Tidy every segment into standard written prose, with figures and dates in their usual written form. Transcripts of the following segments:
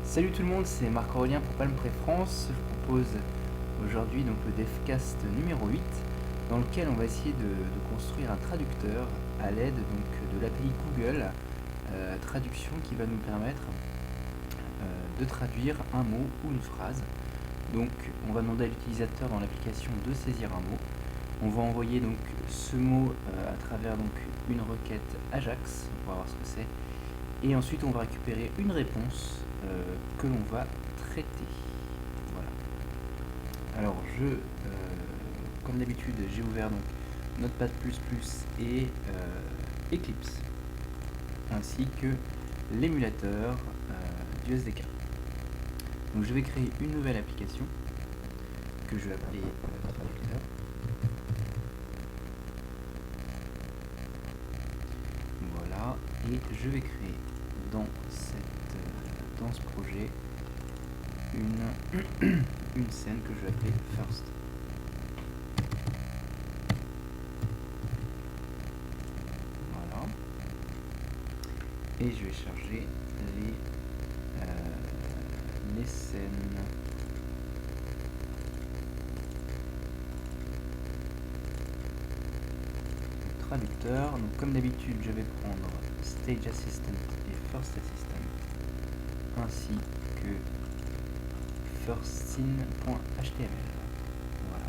Salut tout le monde, c'est Marc-Aurélien pour Palm Pre France. Je vous propose aujourd'hui donc le Devcast numéro 8 dans lequel on va essayer de construire un traducteur à l'aide donc de l'API Google Traduction qui va nous permettre de traduire un mot ou une phrase. Donc on va demander à l'utilisateur dans l'application de saisir un mot. On va envoyer donc ce mot à travers donc une requête Ajax, on va voir ce que c'est. Et ensuite on va récupérer une réponse que l'on va traiter. Voilà. Alors comme d'habitude, j'ai ouvert donc Notepad++ et Eclipse, ainsi que l'émulateur du SDK. Donc je vais créer une nouvelle application que je vais appeler traducteur. Voilà, et je vais créer dans ce projet une scène que je vais appeler First. Voilà. Et je vais charger les scènes. Traducteur. Donc comme d'habitude, je vais prendre Stage Assistant et First Assistant, ainsi que firstscene.html. Voilà.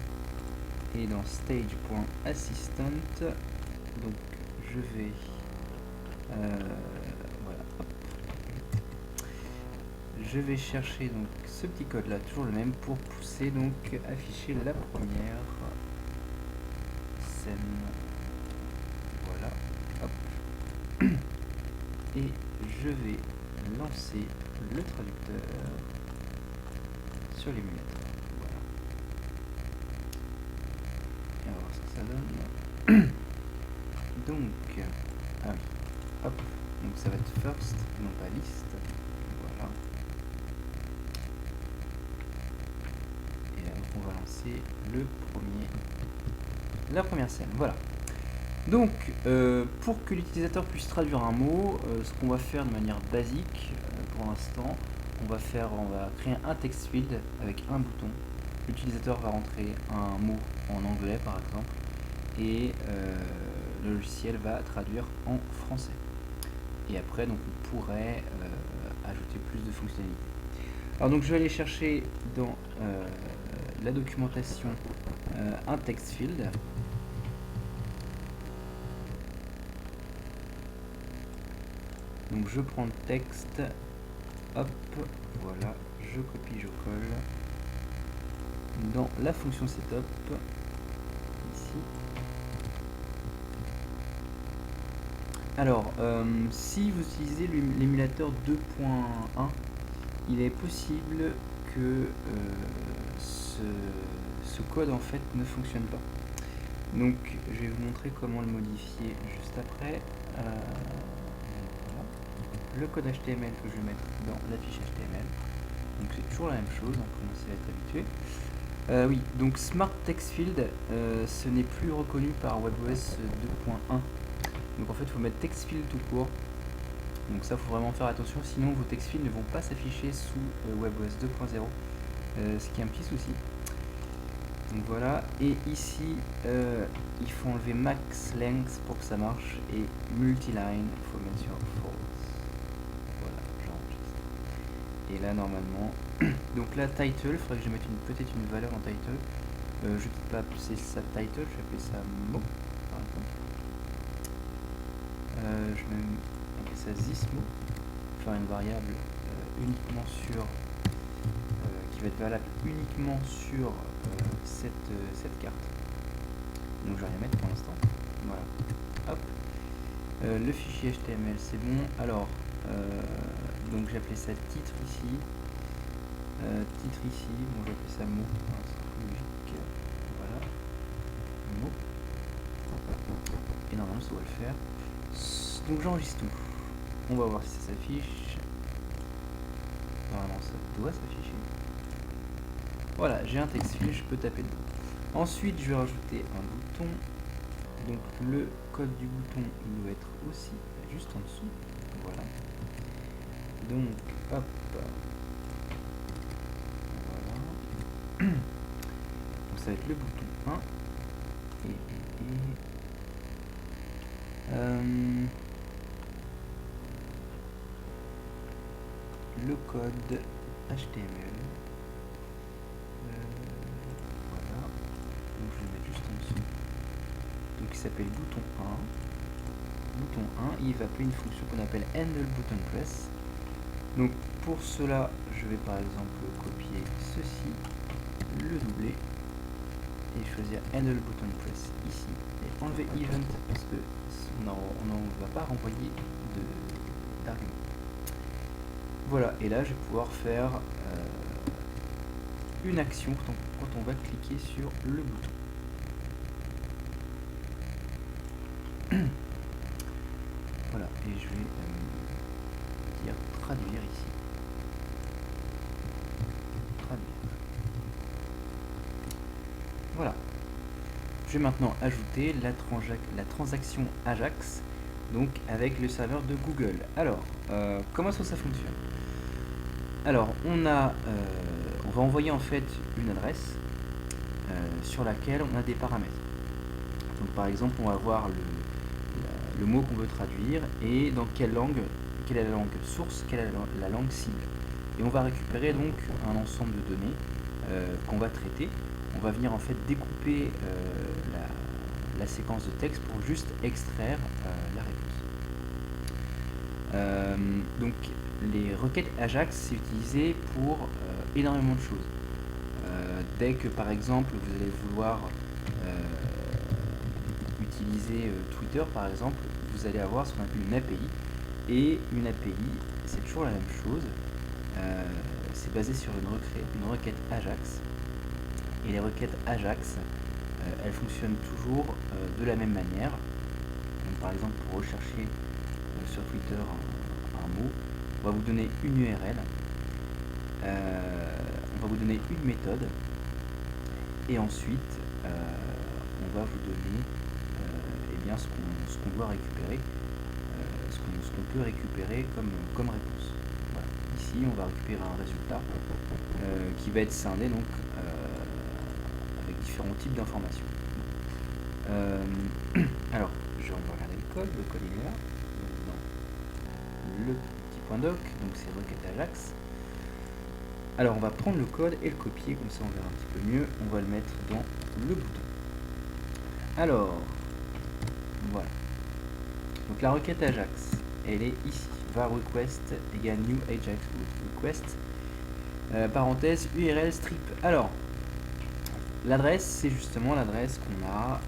Et dans stage.assistant, donc je vais voilà, hop. Je vais chercher donc ce petit code là, toujours le même, pour pousser donc afficher la première scène. Voilà, hop. Et je vais lancer le traducteur sur l'émulateur. Voilà. Et on va voir ce que ça donne. Donc, ah oui, hop. Donc ça va être first, non pas list. Voilà. Et là, on va lancer la première scène. Voilà. Donc, pour que l'utilisateur puisse traduire un mot, ce qu'on va faire de manière basique pour l'instant, on va créer un text field avec un bouton. L'utilisateur va rentrer un mot en anglais par exemple, et le logiciel va traduire en français. Et après, donc, on pourrait ajouter plus de fonctionnalités. Alors donc, je vais aller chercher dans la documentation un text field. Donc je prends le texte, hop, voilà, je copie, je colle dans la fonction setup, ici. Alors, si vous utilisez l'émulateur 2.1, il est possible que ce code en fait ne fonctionne pas. Donc je vais vous montrer comment le modifier juste après. Le code HTML que je vais mettre dans la fiche HTML. Donc c'est toujours la même chose, on commence à être habitué. Oui, donc Smart Text Field, ce n'est plus reconnu par WebOS 2.1. Donc en fait, il faut mettre Text Field tout court. Donc ça, il faut vraiment faire attention, sinon vos text fields ne vont pas s'afficher sous WebOS 2.0, ce qui est un petit souci. Donc voilà, et ici, il faut enlever max length pour que ça marche, et multiline, il faut mettre sur false. Voilà, j'enregistre. Et là, normalement, donc là, title, il faudrait que je mette peut-être une valeur en title. Je ne peux pas appeler ça title, je vais appeler ça mot, par exemple. Je vais appeler ça this mot, faire une variable uniquement sur, qui va être valable uniquement sur cette carte. Donc je vais rien mettre pour l'instant. Voilà. Hop. Le fichier HTML c'est bon. Alors donc j'ai appelé ça titre ici. Titre ici. Bon, j'ai appelé ça mot. C'est logique. Voilà. Mot. Et normalement ça doit le faire. Donc j'enregistre tout. On va voir si ça s'affiche. Normalement ça doit s'afficher. Voilà, j'ai un text field, je peux taper dedans. Ensuite, je vais rajouter un bouton. Donc le code du bouton, il doit être aussi juste en dessous. Voilà. Donc, hop. Donc ça va être le bouton 1 le code HTML. Voilà. Donc je vais le mettre juste en dessous. Donc il s'appelle bouton 1. Bouton 1, il va appeler une fonction qu'on appelle handle button press. Donc pour cela, je vais par exemple copier ceci, le doubler et choisir handle button press ici et enlever event parce que on ne va pas renvoyer d'argument. Voilà, et là je vais pouvoir faire une action quand on va cliquer sur le bouton. Voilà, et je vais dire traduire ici. Traduire. Voilà. Je vais maintenant ajouter la transaction Ajax, donc avec le serveur de Google. Alors, comment est-ce que ça fonctionne? Alors, on va envoyer en fait une adresse sur laquelle on a des paramètres. Donc, par exemple, on va voir le mot qu'on veut traduire et dans quelle langue, quelle est la langue source, quelle est la langue cible. Et on va récupérer donc un ensemble de données qu'on va traiter. On va venir en fait découper la séquence de texte pour juste extraire la réponse. Donc les requêtes Ajax, c'est utilisé pour énormément de choses. Dès que par exemple vous allez vouloir utiliser Twitter par exemple, vous allez avoir ce qu'on appelle une API. Et une API, c'est toujours la même chose. C'est basé sur une requête Ajax. Et les requêtes Ajax, elles fonctionnent toujours de la même manière. Donc, par exemple, pour rechercher sur Twitter un mot, on va vous donner une URL, on va vous donner une méthode, et ensuite on va vous donner eh bien, ce qu'on doit récupérer, ce qu'on peut récupérer comme réponse. Voilà. Ici, on va récupérer un résultat qui va être scindé donc avec différents types d'informations. Alors, on va regarder le code il est là, dans le petit point doc, donc c'est requête Ajax. Alors on va prendre le code et le copier, comme ça on verra un petit peu mieux, on va le mettre dans le bouton. Alors, voilà. Donc la requête Ajax, elle est ici, var request égale new Ajax request, parenthèse URL strip. Alors, l'adresse, c'est justement l'adresse qu'on a,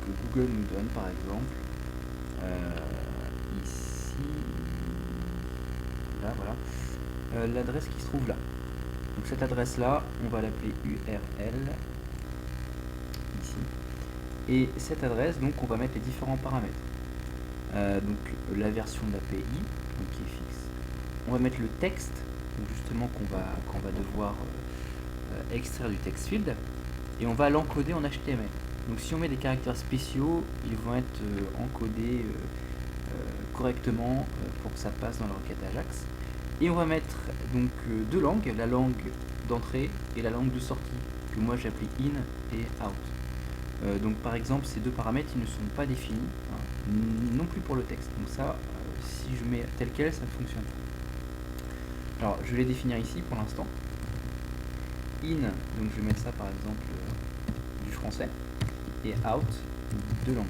que Google nous donne par exemple, ici, là voilà, l'adresse qui se trouve là. Donc cette adresse là, on va l'appeler URL, ici, et cette adresse, donc on va mettre les différents paramètres. Donc la version de l'API, donc qui est fixe. On va mettre le texte, donc justement qu'on va devoir extraire du text field, et on va l'encoder en HTML. Donc si on met des caractères spéciaux, ils vont être encodés correctement pour que ça passe dans la requête Ajax. Et on va mettre donc deux langues, la langue d'entrée et la langue de sortie, que moi j'ai appelé in et out. Donc par exemple ces deux paramètres ils ne sont pas définis, hein, non plus pour le texte. Donc ça, si je mets tel quel, ça ne fonctionne pas. Alors je vais les définir ici pour l'instant. In, donc je vais mettre ça par exemple du français, et out, deux langues.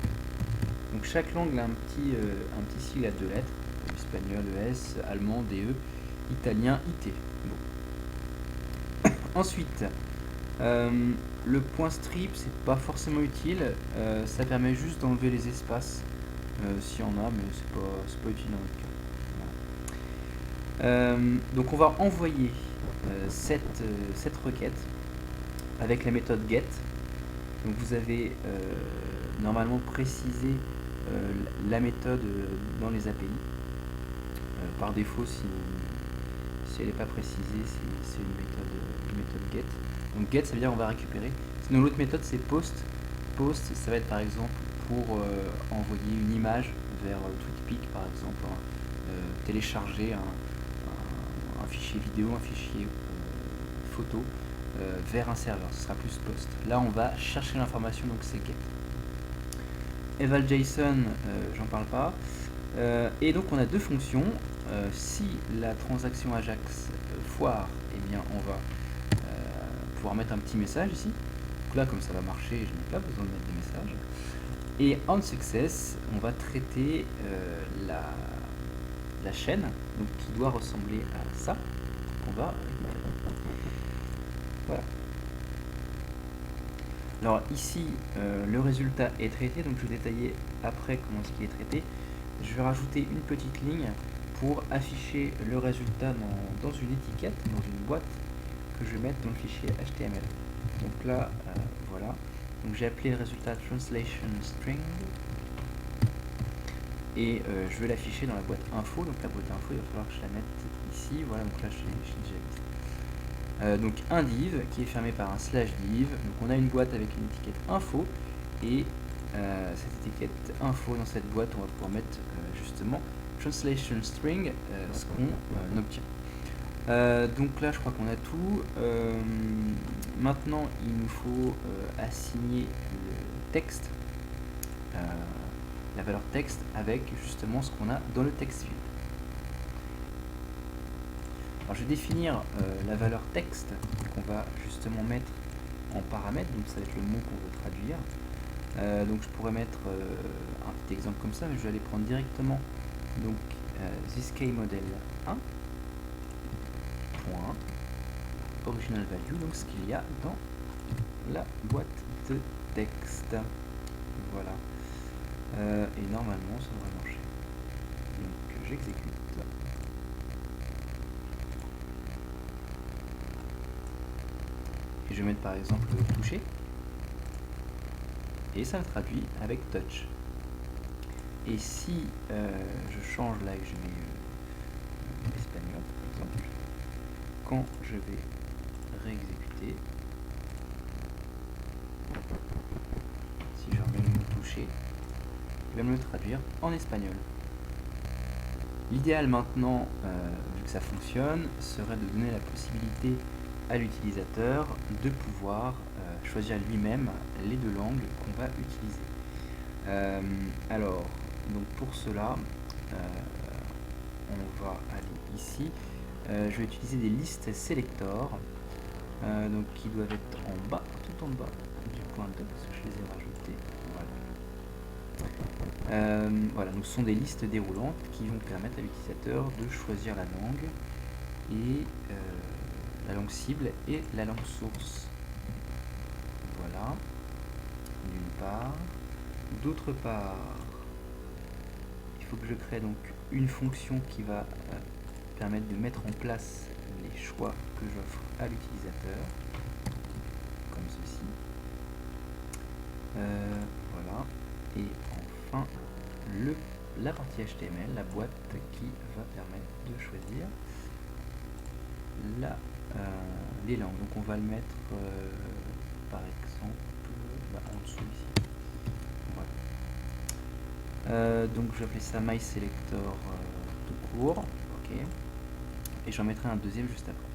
Donc chaque langue a un petit sigle à deux lettres, espagnol ES, allemand DE, italien IT. Bon. Ensuite, le point strip, c'est pas forcément utile, ça permet juste d'enlever les espaces s'il y en a, mais c'est pas utile dans notre cas. Voilà. Donc on va envoyer cette requête avec la méthode get. Donc vous avez normalement précisé la méthode dans les API. Par défaut, si elle n'est pas précisée, c'est une méthode get. Donc get, ça veut dire on va récupérer. Sinon l'autre méthode c'est post. Post, ça va être par exemple pour envoyer une image vers TweetPic par exemple, télécharger un fichier vidéo, un fichier photo vers un serveur, ce sera plus post. Là on va chercher l'information, donc c'est get. Eval JSON, j'en parle pas. Et donc on a deux fonctions. Si la transaction Ajax foire, eh bien on va pouvoir mettre un petit message ici. Donc là comme ça va marcher, je n'ai pas besoin de mettre des messages. Et on success, on va traiter la chaîne, donc qui doit ressembler à ça. On va voilà. Alors ici le résultat est traité, donc je vais détailler après comment est-ce qu'il est traité. Je vais rajouter une petite ligne pour afficher le résultat dans une étiquette, dans une boîte que je vais mettre dans le fichier HTML. Donc là, voilà. Donc j'ai appelé le résultat translation string et je vais l'afficher dans la boîte info. Donc la boîte info, il va falloir que je la mette ici. Voilà, donc là je l'ai déjà mis. Donc un div qui est fermé par un slash div. Donc on a une boîte avec une étiquette info et cette étiquette info dans cette boîte, on va pouvoir mettre justement translation string, ce qu'on obtient. Donc là je crois qu'on a tout. Maintenant il nous faut assigner le texte, la valeur texte avec justement ce qu'on a dans le text field. Alors je vais définir la valeur texte qu'on va justement mettre en paramètre, donc ça va être le mot qu'on veut traduire. Donc je pourrais mettre un petit exemple comme ça, mais je vais aller prendre directement donc thisKeyModel 1 point original value, donc ce qu'il y a dans la boîte de texte. Voilà. Et normalement ça devrait marcher. Donc j'exécute. Et je vais mettre par exemple toucher. Et ça le traduit avec touch. Et si je change là et que je mets espagnol par exemple, quand je vais réexécuter, si je remets le mot toucher, il va me le traduire en espagnol. L'idéal maintenant, vu que ça fonctionne, serait de donner la possibilité à l'utilisateur de pouvoir choisir lui-même les deux langues qu'on va utiliser. Alors, donc pour cela, on va aller ici. Je vais utiliser des listes selector, donc qui doivent être en bas, tout en bas du point 2, parce que je les ai rajoutées. Voilà. Voilà, donc ce sont des listes déroulantes qui vont permettre à l'utilisateur de choisir la langue et la langue cible et la langue source. Voilà, d'une part. D'autre part, il faut que je crée donc une fonction qui va permettre de mettre en place les choix que j'offre à l'utilisateur, comme ceci. Voilà. Et enfin, la partie HTML, la boîte qui va permettre de choisir les langues. Donc on va le mettre par exemple en dessous ici. Voilà. Donc je vais appeler ça mySelector tout court. Ok. Et j'en mettrai un deuxième juste après.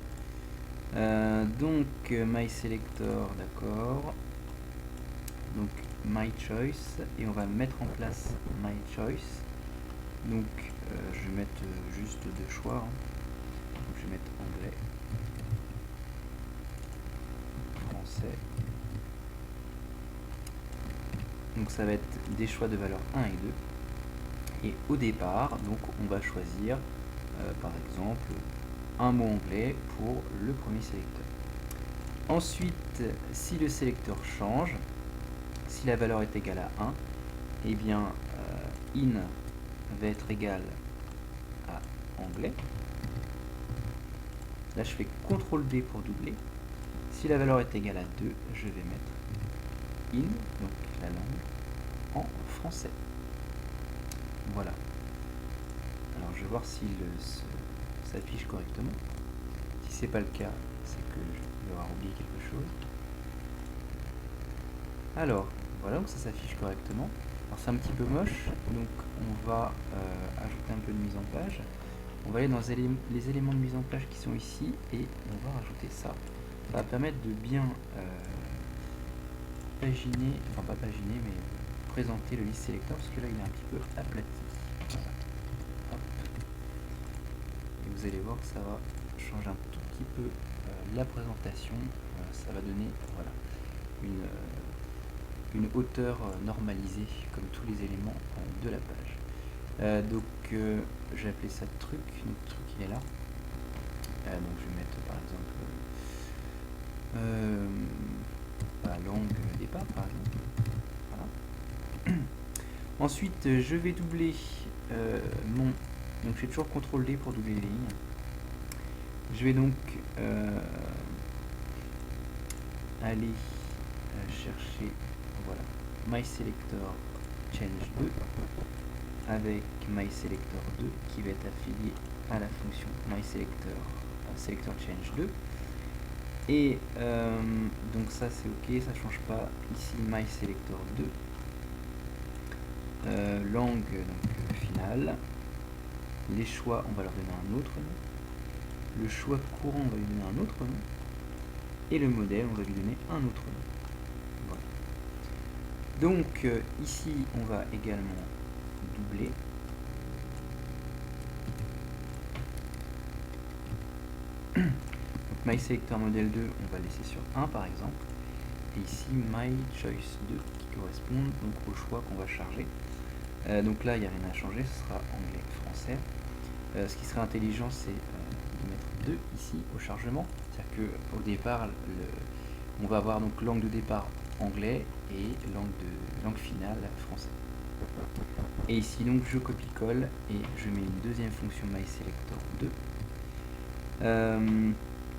Donc mySelector, d'accord. Donc myChoice, et on va mettre en place myChoice. Donc je vais mettre juste deux choix. Donc je vais mettre anglais, français. Donc ça va être des choix de valeur 1 et 2. Et au départ, donc on va choisir par exemple un mot anglais pour le premier sélecteur. Ensuite, si le sélecteur change, si la valeur est égale à 1, et bien in va être égal à anglais. Là je fais CTRL D pour doubler. Si la valeur est égale à 2, je vais mettre in, donc la langue, en français. Voilà. Alors je vais voir s'il s'affiche correctement. Si c'est pas le cas, c'est que je vais avoir oublié quelque chose. Alors, voilà, donc ça s'affiche correctement. Alors c'est un petit peu moche, donc on va ajouter un peu de mise en page. On va aller dans les éléments de mise en page qui sont ici et on va rajouter ça. ça va permettre de bien paginer, enfin pas paginer, mais présenter le list selector, parce que là il est un petit peu aplati. Voilà. Hop. Et vous allez voir que ça va changer un tout petit peu la présentation. Ça va donner voilà, une hauteur normalisée comme tous les éléments de la page. Donc j'ai appelé ça truc, donc truc il est là. Donc je vais mettre par exemple langue départ par exemple. Voilà. Ensuite je vais doubler donc je fais toujours CTRL D pour doubler les lignes. Je vais donc aller chercher voilà mySelector change 2 avec mySelector 2 qui va être affilié à la fonction mySelector selector change 2 et donc ça c'est ok, ça change pas. Ici mySelector 2 langue donc finale, les choix on va leur donner un autre nom, le choix courant on va lui donner un autre nom et le modèle on va lui donner un autre nom. Voilà. Donc ici on va également doubler. Donc mySelector modèle 2 on va laisser sur 1 par exemple, et ici myChoice 2 qui correspond donc au choix qu'on va charger. Donc là il n'y a rien à changer, ce sera anglais français. Ce qui serait intelligent c'est de mettre 2 ici au chargement, c'est-à-dire qu'au départ on va avoir donc langue de départ anglais et langue finale français. Et ici donc je copie-colle et je mets une deuxième fonction mySelector 2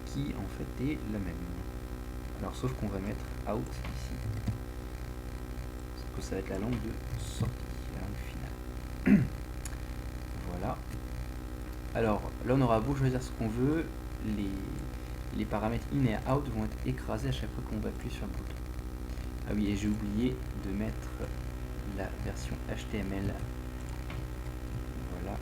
qui en fait est la même. Alors sauf qu'on va mettre out ici, parce que ça va être la langue de sortie, la langue finale. Voilà. Alors là on aura beau choisir ce qu'on veut, les paramètres in et out vont être écrasés à chaque fois qu'on va appuyer sur le bouton. Ah oui, et j'ai oublié de mettre la version HTML. Voilà,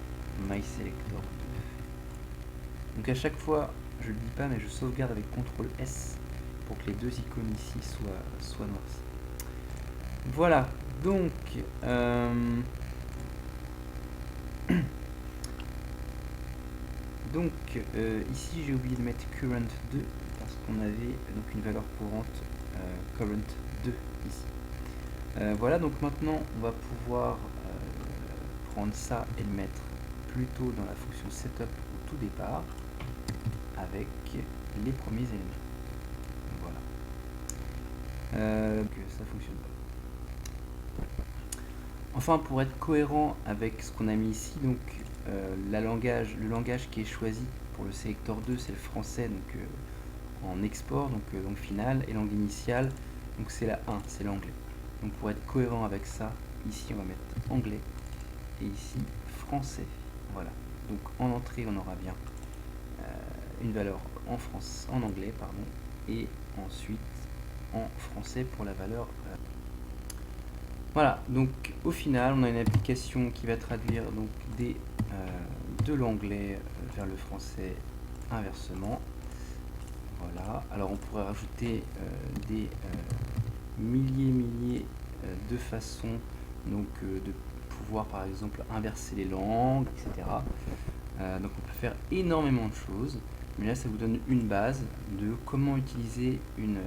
mySelector 2. Donc à chaque fois, je le dis pas, mais je sauvegarde avec CTRL S pour que les deux icônes ici soient noircies. Voilà, donc ici j'ai oublié de mettre current 2 parce qu'on avait donc une valeur courante current 2 ici. Voilà, donc maintenant on va pouvoir prendre ça et le mettre plutôt dans la fonction setup au tout départ avec les premiers éléments. Voilà. Que ça fonctionne pas. Enfin, pour être cohérent avec ce qu'on a mis ici, donc le langage qui est choisi pour le sélecteur 2 c'est le français, donc en export, donc langue finale, et langue initiale, donc c'est la 1, c'est l'anglais. Donc pour être cohérent avec ça, ici on va mettre anglais et ici français. Voilà. Donc en entrée on aura bien une valeur en anglais pardon, et ensuite en français pour la valeur. Voilà, donc au final on a une application qui va traduire donc de l'anglais vers le français inversement. Voilà, alors on pourrait rajouter des milliers de façons donc de pouvoir par exemple inverser les langues, etc. Donc on peut faire énormément de choses, mais là ça vous donne une base de comment utiliser une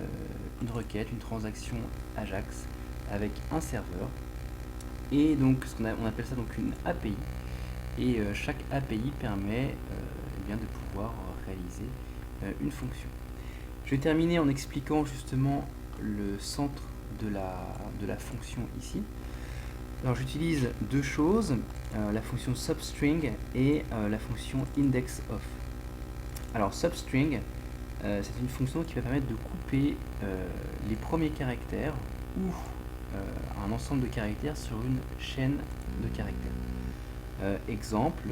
requête, une transaction Ajax avec un serveur, et donc on appelle ça donc une API, et chaque API permet bien de pouvoir réaliser une fonction. Je vais terminer en expliquant justement le centre de la fonction ici. Alors j'utilise deux choses, la fonction substring et la fonction indexOf. Alors substring, c'est une fonction qui va permettre de couper les premiers caractères ou un ensemble de caractères sur une chaîne de caractères. Exemple,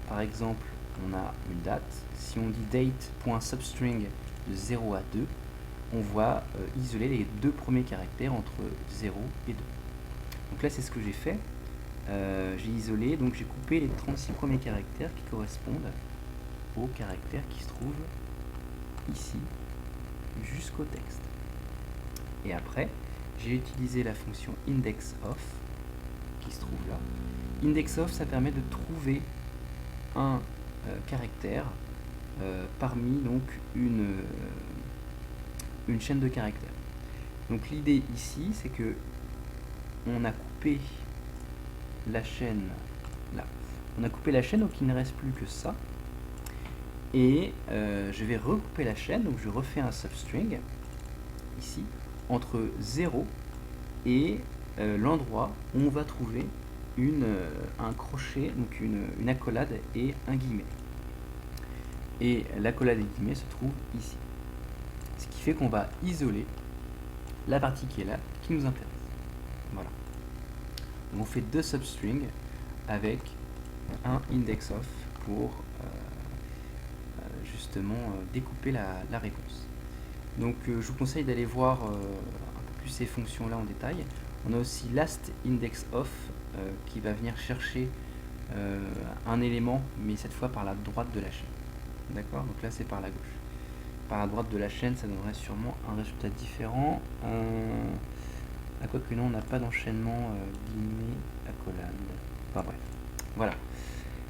par exemple, on a une date. Si on dit date.substring de 0 à 2, on va isoler les deux premiers caractères entre 0 et 2. Donc là, c'est ce que j'ai fait. J'ai isolé, donc j'ai coupé les 36 premiers caractères qui correspondent aux caractères qui se trouvent ici jusqu'au texte. Et après, j'ai utilisé la fonction indexOf qui se trouve là. IndexOf, ça permet de trouver un caractère parmi donc une chaîne de caractères. Donc l'idée ici, c'est que on a coupé la chaîne là. On a coupé la chaîne, donc il ne reste plus que ça. Et je vais recouper la chaîne, donc je refais un substring ici entre 0 et l'endroit où on va trouver un crochet, donc une accolade et un guillemet. Et l'accolade et le guillemet se trouve ici. Ce qui fait qu'on va isoler la partie qui est là, qui nous intéresse. Voilà. Donc on fait 2 substrings avec un indexOf pour justement découper la réponse. Donc je vous conseille d'aller voir un peu plus ces fonctions là en détail. On a aussi lastIndexOf qui va venir chercher un élément, mais cette fois par la droite de la chaîne. D'accord? Donc là c'est par la gauche. Par la droite de la chaîne, ça donnerait sûrement un résultat différent. À quoi que non, on n'a pas d'enchaînement guillemets, accolade. Enfin bref. Voilà.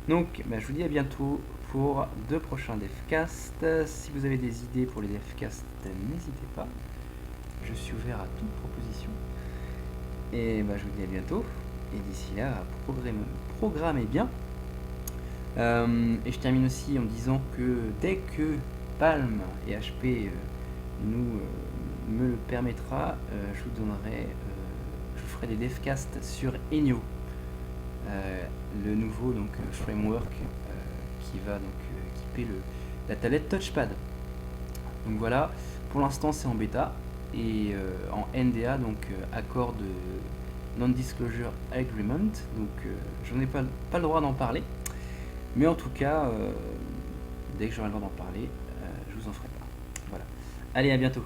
Donc je vous dis à bientôt pour 2 prochains devcasts. Si vous avez des idées pour les devcasts, n'hésitez pas. Je suis ouvert à toute proposition. Et je vous dis à bientôt. Et d'ici là, programmez bien. Et je termine aussi en disant que dès que Palm et HP me le permettra, je vous ferai des devcasts sur Enio, le nouveau framework qui va équiper la tablette touchpad. Donc voilà, pour l'instant c'est en bêta et en NDA, donc accord de non-disclosure agreement, donc je n'ai pas le droit d'en parler, mais en tout cas dès que j'aurai le droit d'en parler, je vous en ferai part. Voilà, allez, à bientôt.